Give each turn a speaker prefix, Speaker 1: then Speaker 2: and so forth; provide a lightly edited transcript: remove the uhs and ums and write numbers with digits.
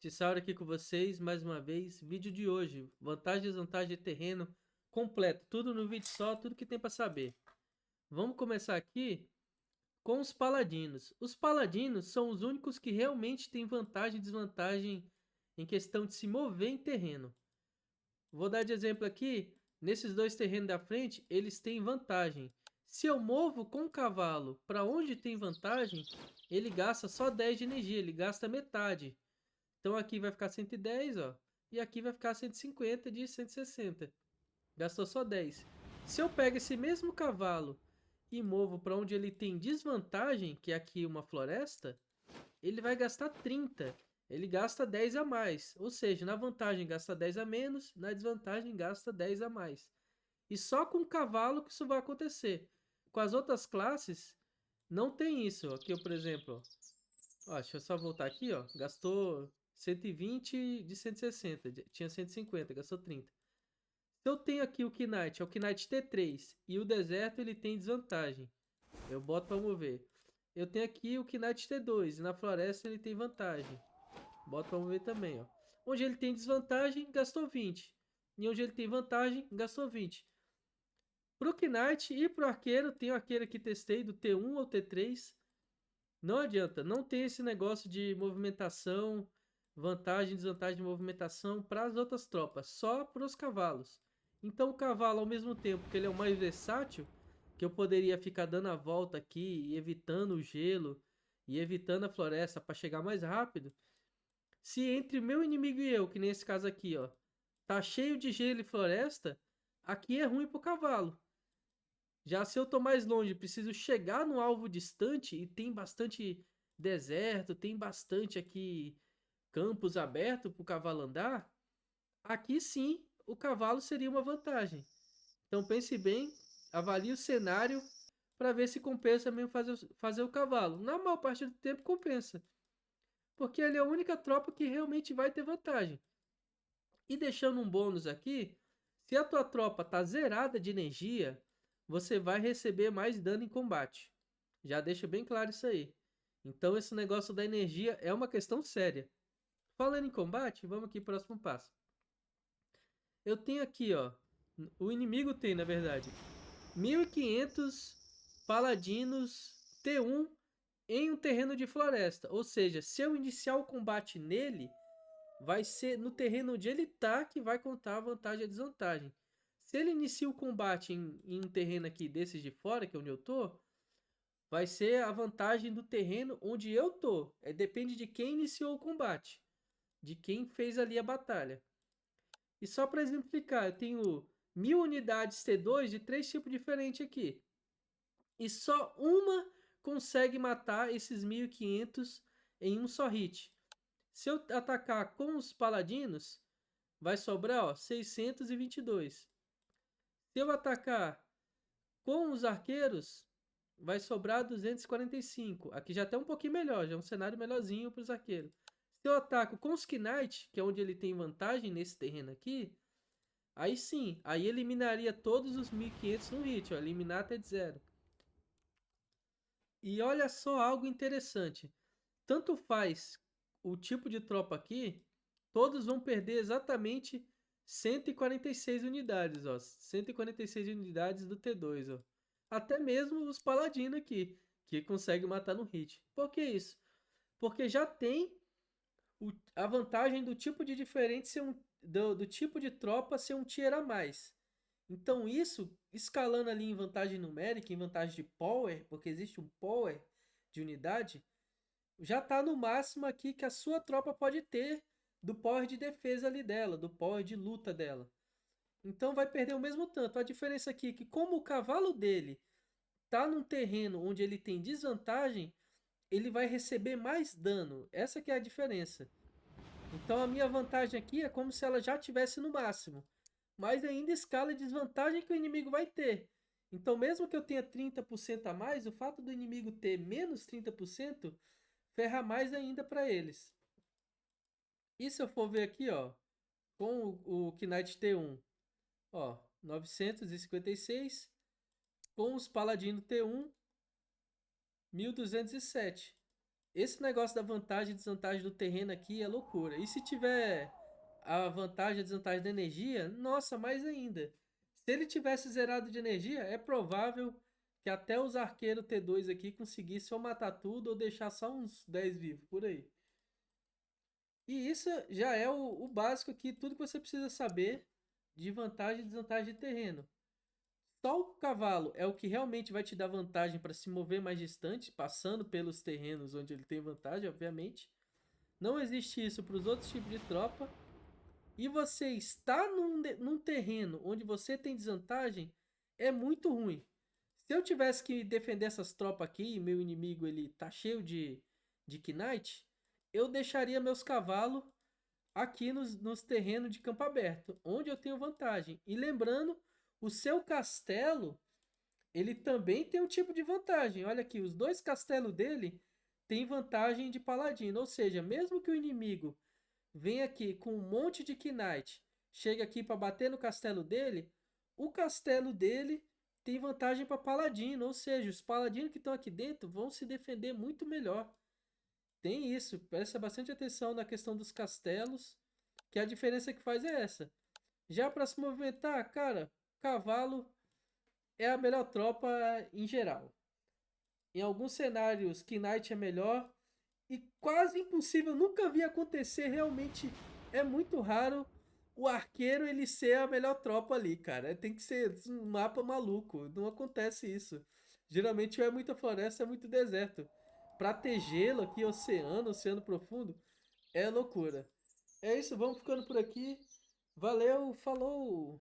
Speaker 1: Tissauro aqui com vocês, mais uma vez. Vídeo de hoje, vantagem e desvantagem de terreno completo, tudo no vídeo só, tudo que tem para saber. Vamos começar aqui com os paladinos. Os paladinos são os únicos que realmente têm vantagem e desvantagem em questão de se mover em terreno. Vou dar de exemplo aqui, nesses dois terrenos da frente, eles têm vantagem. Se eu movo com o cavalo para onde tem vantagem, ele gasta só 10 de energia, ele gasta metade. Então aqui vai ficar 110, ó. E aqui vai ficar 150 de 160. Gastou só 10. Se eu pego esse mesmo cavalo e movo para onde ele tem desvantagem, que é aqui uma floresta, ele vai gastar 30. Ele gasta 10 a mais. Ou seja, na vantagem gasta 10 a menos, na desvantagem gasta 10 a mais. E só com o cavalo que isso vai acontecer. Com as outras classes, não tem isso. Aqui, por exemplo, ó, deixa eu só voltar aqui, ó. Gastou 120 de 160. Tinha 150, gastou 30. Se eu tenho aqui o Knight, é o Knight T3, e o deserto ele tem desvantagem. Eu boto para mover. Eu tenho aqui o Knight T2, e na floresta ele tem vantagem. Boto para mover também, ó. Onde ele tem desvantagem, gastou 20. E onde ele tem vantagem, gastou 20. Pro Knight e pro arqueiro, tem o arqueiro que testei do T1 ao T3. Não adianta, não tem esse negócio de movimentação, vantagem, desvantagem de movimentação para as outras tropas, só para os cavalos. Então o cavalo, ao mesmo tempo que ele é o mais versátil, que eu poderia ficar dando a volta aqui e evitando o gelo e evitando a floresta para chegar mais rápido, se entre meu inimigo e eu, que nesse caso aqui, ó, tá cheio de gelo e floresta, aqui é ruim pro cavalo. Já se eu tô mais longe, preciso chegar no alvo distante e tem bastante deserto, tem bastante aqui campos abertos para o cavalo andar, aqui sim o cavalo seria uma vantagem. Então pense bem, avalie o cenário para ver se compensa mesmo fazer o cavalo. Na maior parte do tempo compensa, porque ele é a única tropa que realmente vai ter vantagem. E deixando um bônus aqui, se a tua tropa tá zerada de energia, você vai receber mais dano em combate. Já deixa bem claro isso aí. Então esse negócio da energia é uma questão séria. Falando em combate, vamos aqui pro próximo passo. Eu tenho aqui, ó, o inimigo tem, na verdade, 1500 paladinos T1 em um terreno de floresta. Ou seja, se eu iniciar o combate nele, vai ser no terreno onde ele tá que vai contar a vantagem e a desvantagem. Se ele inicia o combate em um terreno aqui desses de fora, que é onde eu tô, vai ser a vantagem do terreno onde eu tô. Depende de quem iniciou o combate, de quem fez ali a batalha. E só para exemplificar, eu tenho 1000 unidades T2 de 3 tipos diferentes aqui. E só uma consegue matar esses 1500 em um só hit. Se eu atacar com os paladinos, vai sobrar, ó, 622. Se eu atacar com os arqueiros, vai sobrar 245. Aqui já está um pouquinho melhor, já é um cenário melhorzinho para os arqueiros. Se eu ataco com os Knight, que é onde ele tem vantagem nesse terreno aqui, aí sim, aí eliminaria todos os 1500 no hit, ó, eliminar até de zero. E olha só algo interessante. Tanto faz o tipo de tropa aqui, todos vão perder exatamente 146 unidades, ó. 146 unidades do T2, ó. Até mesmo os paladinos aqui, que conseguem matar no hit. Por que isso? Porque já tem a vantagem do tipo de diferente ser do tipo de tropa ser um tier a mais. Então isso, escalando ali em vantagem numérica, em vantagem de power, porque existe um power de unidade, já está no máximo aqui que a sua tropa pode ter do power de defesa ali dela, do power de luta dela. Então vai perder o mesmo tanto. A diferença aqui é que como o cavalo dele está num terreno onde ele tem desvantagem, ele vai receber mais dano. Essa que é a diferença. Então a minha vantagem aqui é como se ela já tivesse no máximo. Mas ainda escala a desvantagem que o inimigo vai ter. Então mesmo que eu tenha 30% a mais, o fato do inimigo ter menos 30% ferra mais ainda para eles. E se eu for ver aqui, ó, com o Knight T1, ó, 956, com os Paladino T1, 1207. esse negócio da vantagem e desvantagem do terreno aqui é loucura. E se tiver a vantagem e a desvantagem da energia, nossa, mais ainda. Se ele tivesse zerado de energia, é provável que até os arqueiros T2 aqui conseguissem ou matar tudo ou deixar só uns 10 vivos, por aí. E isso já é o básico aqui, tudo que você precisa saber de vantagem e desvantagem de terreno. Só o cavalo é o que realmente vai te dar vantagem para se mover mais distante, passando pelos terrenos onde ele tem vantagem, obviamente. Não existe isso para os outros tipos de tropa. E você está num terreno onde você tem desvantagem, é muito ruim. Se eu tivesse que defender essas tropas aqui e meu inimigo ele tá cheio de Knight, eu deixaria meus cavalos aqui nos terrenos de campo aberto, onde eu tenho vantagem. E lembrando, o seu castelo, ele também tem um tipo de vantagem. Olha aqui, os dois castelos dele têm vantagem de paladino. Ou seja, mesmo que o inimigo venha aqui com um monte de Knight, chega aqui para bater no castelo dele, o castelo dele tem vantagem para paladino. Ou seja, os paladinos que estão aqui dentro vão se defender muito melhor. Tem isso, presta bastante atenção na questão dos castelos, que a diferença que faz é essa. Já para se movimentar, cara, cavalo é a melhor tropa em geral. Em alguns cenários, Knight é melhor e quase impossível, nunca vi acontecer, realmente é muito raro o arqueiro ele ser a melhor tropa ali, cara. Tem que ser um mapa maluco, não acontece isso. Geralmente é muita floresta, é muito deserto. Pra ter gelo aqui, oceano profundo, é loucura. É isso, vamos ficando por aqui. Valeu, falou!